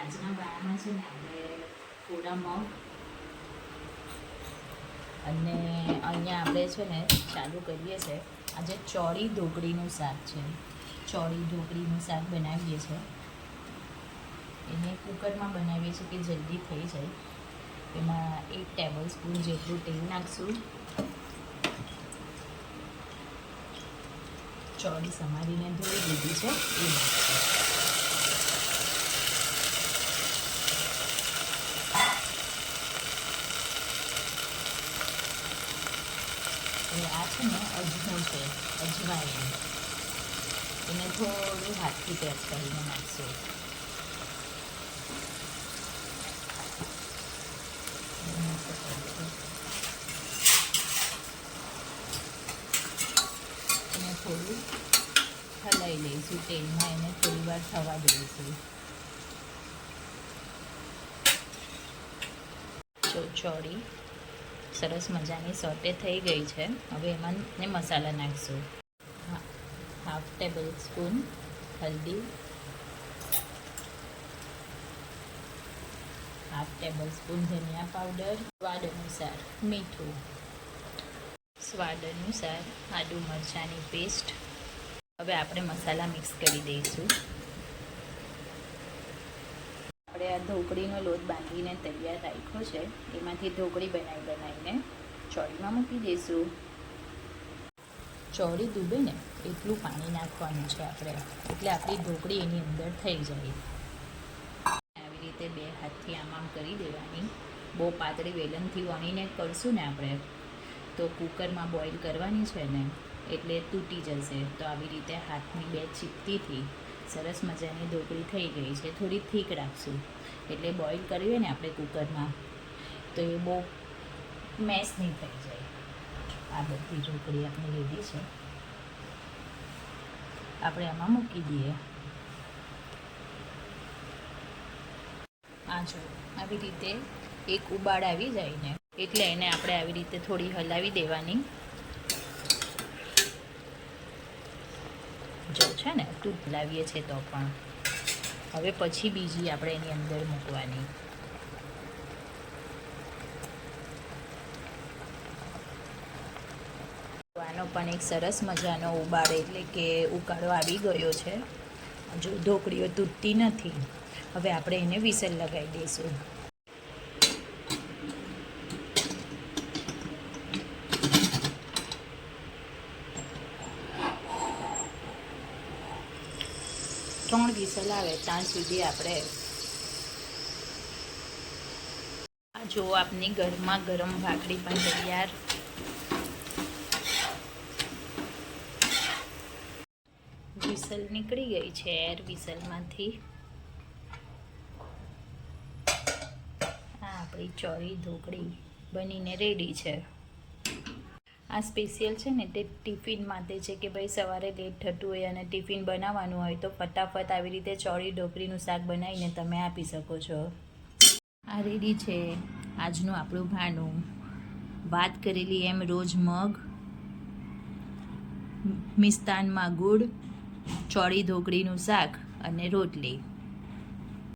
આજના બાળમાં છે ને આપણે થોડા મગ અને અહીંયા આપણે છે ને ચાલુ કરીએ છીએ. આજે ચોળી ઢોકળીનું શાક છે. ચોળી ઢોકળીનું શાક બનાવીએ છીએ. એને કુકરમાં બનાવીએ છીએ કે જલ્દી થઈ જાય. એમાં 1 ટેબલ સ્પૂન જેટલું તેલ નાખશું. ચોળી સમારીને ધોઈ લીધી છે એ નાખશું. આ છે ને અજમો છે, અજવાઈન, એને થોડું હાથથી પેસ્ટ કરીને નાખશું. એને થોડું હલાવી લઈશું તેલમાં, એને થોડી વાર થવા દઈશું. ચોળી સરસ મજાની સોટે થઈ ગઈ છે. હવે એમાં મસાલા નાખીશું. હાફ ટેબલ સ્પૂન હલ્દી, હાફ ટેબલ સ્પૂન ધનિયા પાવડર, સ્વાદ અનુસાર મીઠું, સ્વાદ અનુસાર આદુ મરચાંની પેસ્ટ. હવે આપણે મસાલા મિક્સ કરી દઈશું. આપણે આ ઢોકળીનો લોટ બાંધીને તૈયાર રાખ્યો છે. એમાંથી ઢોકળી બનાવીને ચોળીમાં મૂકી દઈશું. ચોળી ડૂબે ને એટલું પાણી નાખવાનું છે આપણે, એટલે આપણી ઢોકળી એની અંદર થઈ જાય. આવી રીતે 2 હાથથી આમ કરી દેવાની. બહુ પાતળી વેલણથી વણીને કરશું ને આપણે તો કુકરમાં બોઇલ કરવાની છે ને એટલે તૂટી જશે. તો આવી રીતે હાથની 2 ચીપટીથી સરસ મજાની ઢોકળી થઈ ગઈ છે. થોડી થીક રાખશું એટલે બોઇલ કરીએ ને આપણે કુકરમાં તો એ બહુ મેશ નહીં થઈ જાય. આ બધી ઢોકળી આપણે લીધી છે, આપણે આમાં મૂકી દઈએ. આ જો આવી રીતે એક ઉબાળ આવી જાય ને એટલે એને આપણે આવી રીતે થોડી હલાવી દેવાની. જો છે ને દૂધ લાવીએ છીએ તો પણ હવે પછી બીજી આપણે એની અંદર મૂકવાની. આનો પણ એક સરસ મજાનો ઉબાળ એટલે કે ઉકાળો આવી ગયો છે. જો ઢોકળીઓ તૂટતી નથી. હવે આપણે એને વિસલ લગાવી દઈશું. ત્રણ વિસલ આવે ત્યાં સુધી આપણે જો આપની ગરમા ગરમ ભાખરી પણ તૈયાર. વિસલ નીકળી ગઈ છે એર વિસલમાંથી. આ આપણી ચોળી ઢોકળી બનીને રેડી છે. આ સ્પેશિયલ છે ને તે ટિફિન માટે છે કે ભાઈ સવારે લેટ થતું હોય અને ટિફિન બનાવવાનું હોય તો ફટાફટ આવી રીતે ચોળી ઢોકળીનું શાક બનાવીને તમે આપી શકો છો. આ રેડી છે આજનું આપણું ભાણું. વાત કરેલી એમ રોજ મગ, મિષ્ટાનમાં ગુડ, ચોળી ઢોકળીનું શાક અને રોટલી.